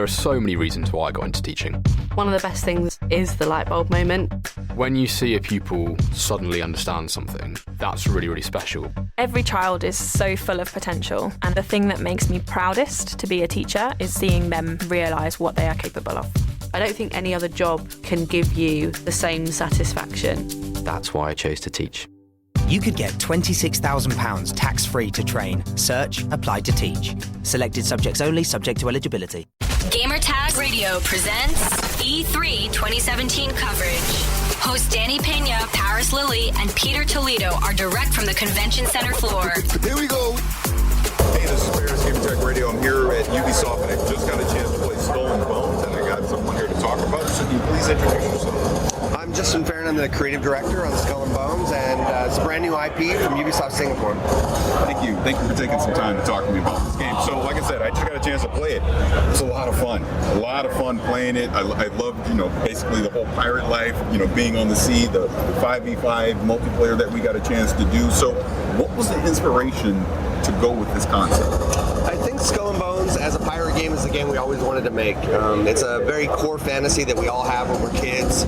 there are so many reasons why I got into teaching. One of the best things is the light bulb moment. When you see a pupil suddenly understand something, that's really, really special. Every child is so full of potential, and the thing that makes me proudest to be a teacher is seeing them realise what they are capable of. I don't think any other job can give you the same satisfaction. That's why I chose to teach. You could get £26,000 tax-free to train. Search Applied to Teach. Selected subjects only, subject to eligibility. Gamertag Radio presents E3 2017 coverage. Hosts Danny Pena, Parris Lilly, and Peter Toledo are direct from the convention center floor. Here we go. Hey, this is Parris, Gamertag Radio. I'm here at Ubisoft, and I just got a chance to play Skull and Bones, and I got someone here to talk about it. So can you please introduce yourself? I'm Justin Farren. I'm the creative director on Skull and Bones, and it's a brand new IP from Ubisoft Singapore. Thank you for taking some time to talk to me about this game. So, like I said, I just got a chance to play it. It's a lot of fun playing it. I loved, basically the whole pirate life, being on the sea, the 5v5 multiplayer that we got a chance to do. So, what was the inspiration to go with this concept? I think Skull and Bones as a pirate game is the game we always wanted to make. It's a very core fantasy that we all have when we're kids.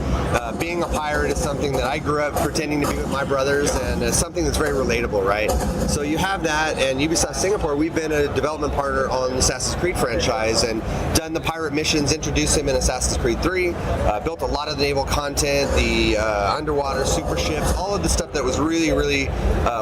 Being a pirate is something that I grew up pretending to be with my brothers, and it's something that's very relatable, right? So you have that, and Ubisoft Singapore, we've been a development partner on the Assassin's Creed franchise and done the pirate missions, introduced them in Assassin's Creed 3, built a lot of the naval content, the underwater super ships, all of the stuff that was really, really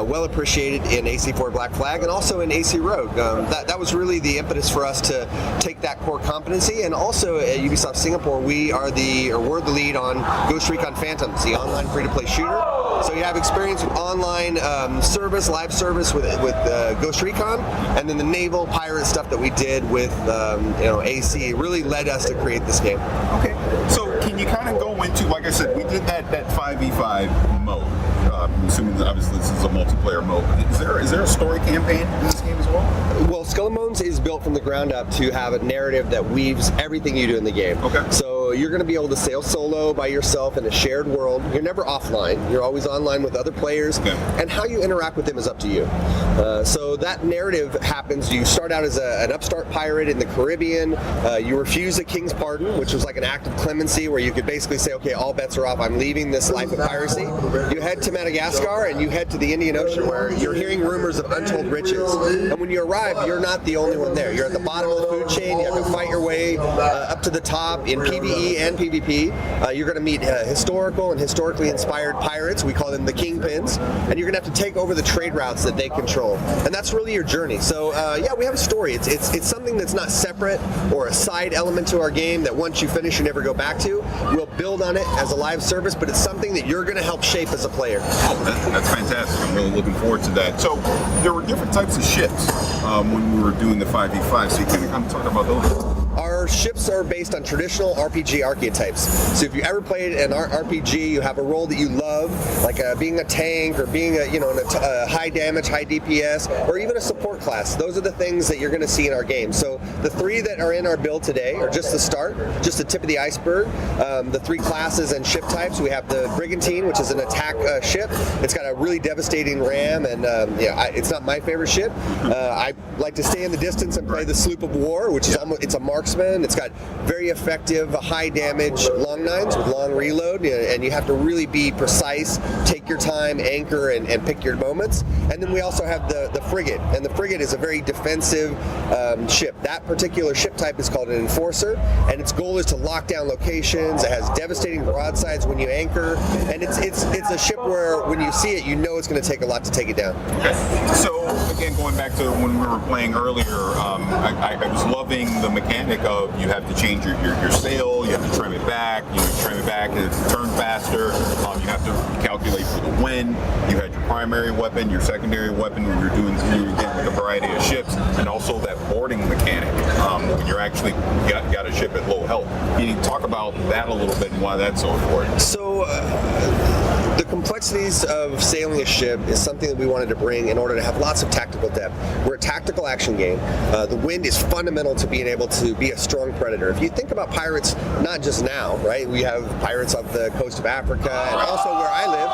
well appreciated in AC4 Black Flag and also in AC Rogue. That was really the impetus for us to take that core competency, and also at Ubisoft Singapore, we're the lead on Ghost Recon Phantoms, the online free-to-play shooter. So you have experience with online live service with Ghost Recon, and then the naval pirate stuff that we did with AC really led us to create this game. Okay, so can you kind of go into, like I said, we did that 5v5 mode. I'm assuming that obviously this is a multiplayer mode. Is there a story campaign in this game as well? Well, Skull and Bones is built from the ground up to have a narrative that weaves everything you do in the game. Okay. So you're going to be able to sail solo by yourself in a shared world. You're never offline. You're always online with other players. Okay. And how you interact with them is up to you. So that narrative happens. You start out as an upstart pirate in the Caribbean. You refuse a king's pardon, which was like an act of clemency where you could basically say, okay, all bets are off. I'm leaving this life of piracy. You head to Madagascar and you head to the Indian Ocean where you're hearing rumors of untold riches. And when you arrive, you're not the only one there. You're at the bottom of the food chain. You have to fight your way up to the top in PvE and PvP. You're going to meet historical and historically inspired pirates. We call them the kingpins. And you're going to have to take over the trade routes that they control. And that's really your journey. So we have a story. It's something that's not separate or a side element to our game that once you finish you never go back to. We'll build on it as a live service, but it's something that you're going to help shape as a player. Oh, that's fantastic. I'm really looking forward to that. So there were different types of ships when we were doing the 5v5, so you can kind of talk about those. Our ships are based on traditional RPG archetypes. So if you ever played an RPG, you have a role that you love, like being a tank or being a high damage, high DPS, or even a support class. Those are the things that you're going to see in our game. So the three that are in our build today are just the start, just the tip of the iceberg. The three classes and ship types. We have the Brigantine, which is an attack ship. It's got a really devastating ram, and it's not my favorite ship. I like to stay in the distance and play the Sloop of War, which is it's a marksman. It's got very effective, high damage long nines with long reload, and you have to really be precise, take your time, anchor, and pick your moments. And then we also have the frigate, and the frigate is a very defensive ship. That particular ship type is called an enforcer, and its goal is to lock down locations. It has devastating broadsides when you anchor, and it's a ship where when you see it, you know it's going to take a lot to take it down. Okay. So again, going back to when we were playing earlier, I was loving the mechanic of you have to change your sail, you have to trim it back, it's turn faster, you have to calculate for the wind, you had your primary weapon, your secondary weapon when you're getting with a variety of ships, and also that boarding mechanic when you're actually got a ship at low health. Can you talk about that a little bit and why that's so important? So the complexities of sailing a ship is something that we wanted to bring in order to have lots of tactical depth. We're a tactical action game. The wind is fundamental to being able to be a strong predator. If you think about pirates, not just now, right? We have pirates off the coast of Africa and also where I live.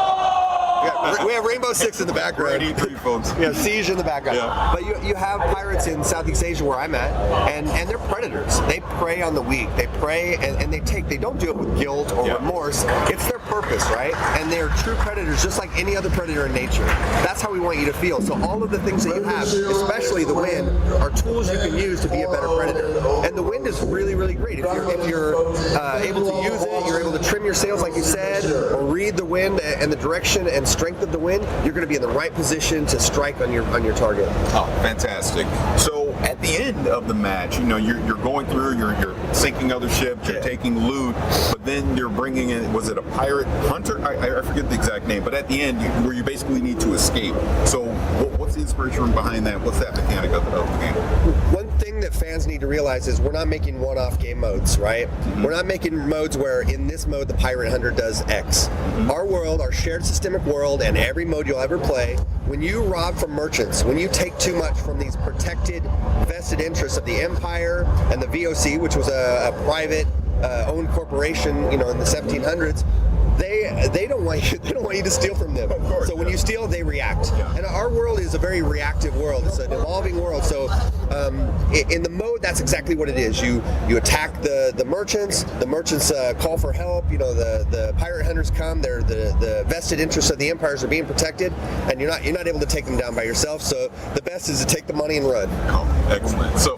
Yeah, we have Rainbow Six in the background. E3, folks. Yeah, Siege in the background. Yeah. But you have pirates in Southeast Asia where I'm at, and they're predators. They prey on the weak. They prey and they don't do it with guilt or remorse. It's their purpose, right? And they're true predators, just like any other predator in nature. That's how we want you to feel. So all of the things that you have, especially the wind, are tools you can use to be a better predator. And the wind is really, really great. If you're able to use it, you're able to trim your sails, like you said, or read the wind and the direction and strength of the wind, you're going to be in the right position to strike on your target. Oh, fantastic. So at the end of the match, you're going through, you're sinking other ships, you're taking loot, but then you're bringing in, was it a pirate hunter? I forget the exact name, but at the end, where you basically need to escape. So what's the inspiration behind that? What's that mechanic of the game? One thing that fans need to realize is we're not making one-off game modes, right? Mm-hmm. We're not making modes where in this mode the pirate hunter does X. Mm-hmm. Our world, our shared systemic world, and every mode you'll ever play, when you rob from merchants, when you take too much from these protected vested interests of the Empire and the VOC, which was a private owned corporation, in the 1700s, they don't want you to steal from them. So when you steal, they react. Yeah. And our world is a very reactive world. It's an evolving world. So in the mode, that's exactly what it is. You attack the merchants. The merchants call for help. The pirate hunters come. They're the vested interests of the empires are being protected, and you're not able to take them down by yourself. So the best is to take the money and run. Oh, excellent. So.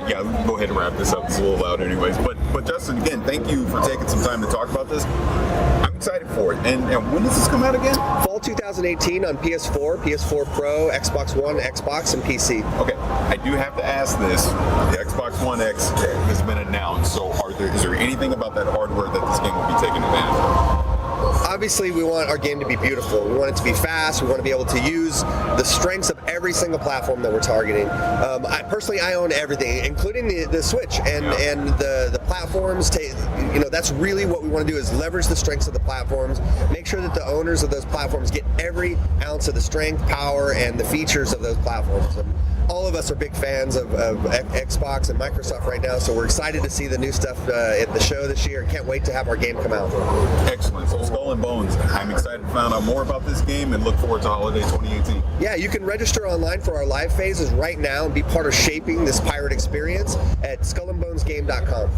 Yeah, we can go ahead and wrap this up. It's a little loud anyways. But Justin, again, thank you for taking some time to talk about this. I'm excited for it. And when does this come out again? Fall 2018 on PS4, PS4 Pro, Xbox One, Xbox, and PC. Okay, I do have to ask this. The Xbox One X has been announced, so is there anything about that hardware that this game will be taking advantage of? Obviously, we want our game to be beautiful. We want it to be fast. We want to be able to use the strengths of every single platform that we're targeting. I own everything, including the Switch and the platforms. That's really what we want to do is leverage the strengths of the platforms. Make sure that the owners of those platforms get every ounce of the strength, power, and the features of those platforms. All of us are big fans of Xbox and Microsoft right now, so we're excited to see the new stuff at the show this year. Can't wait to have our game come out. Excellent. So Skull and Bones, I'm excited to find out more about this game and look forward to Holiday 2018. Yeah, you can register online for our live phases right now and be part of shaping this pirate experience at skullandbonesgame.com.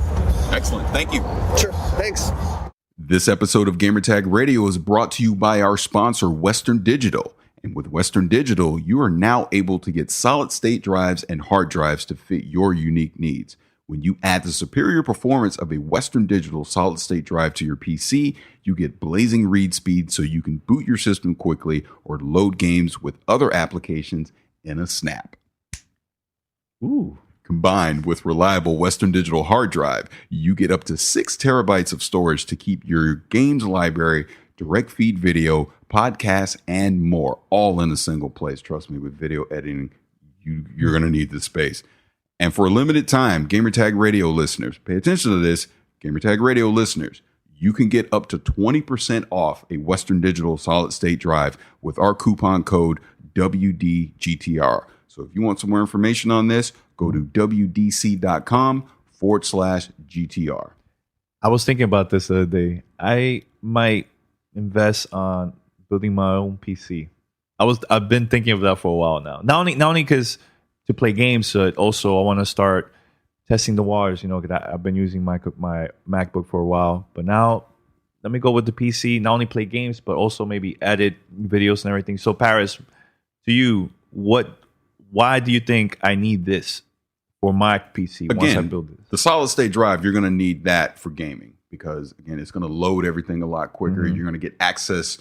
Excellent. Thank you. Sure. Thanks. This episode of Gamertag Radio is brought to you by our sponsor, Western Digital. And with Western Digital, you are now able to get solid-state drives and hard drives to fit your unique needs. When you add the superior performance of a Western Digital solid-state drive to your PC, you get blazing read speed so you can boot your system quickly or load games with other applications in a snap. Ooh. Combined with reliable Western Digital hard drive, you get up to 6 terabytes of storage to keep your games library, direct feed video, podcasts, and more, all in a single place. Trust me, with video editing, you're going to need this space. And for a limited time, Gamertag Radio listeners, pay attention to this, Gamertag Radio listeners, you can get up to 20% off a Western Digital solid-state drive with our coupon code WDGTR. So if you want some more information on this, go to WDC.com/GTR. I was thinking about this the other day. I might invest on building my own PC. I've been thinking of that for a while now. Not only because to play games, but also I want to start testing the waters. Because I've been using my MacBook for a while, but now let me go with the PC. Not only play games, but also maybe edit videos and everything. So Parris, to you, why do you think I need this for my PC once I build this? The solid state drive, you're going to need that for gaming because, again, it's going to load everything a lot quicker. Mm-hmm. You're going to get access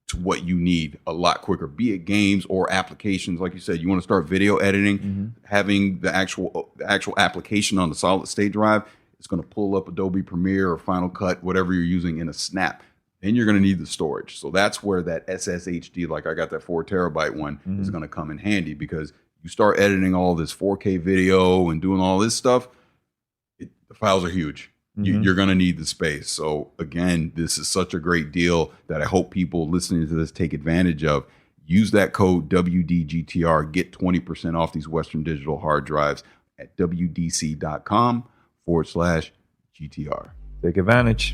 to what you need a lot quicker, be it games or applications. Like you said, you want to start video editing, having the actual application on the solid state drive, it's going to pull up Adobe Premiere or Final Cut, whatever you're using in a snap. Then you're going to need the storage. So that's where that SSHD, like I got that 4 terabyte one, is going to come in handy because you start editing all this 4K video and doing all this stuff, the files are huge. You're going to need the space. So again, this is such a great deal that I hope people listening to this take advantage of. Use that code WDGTR, get 20% off these Western Digital hard drives at WDC.com/GTR. Take advantage.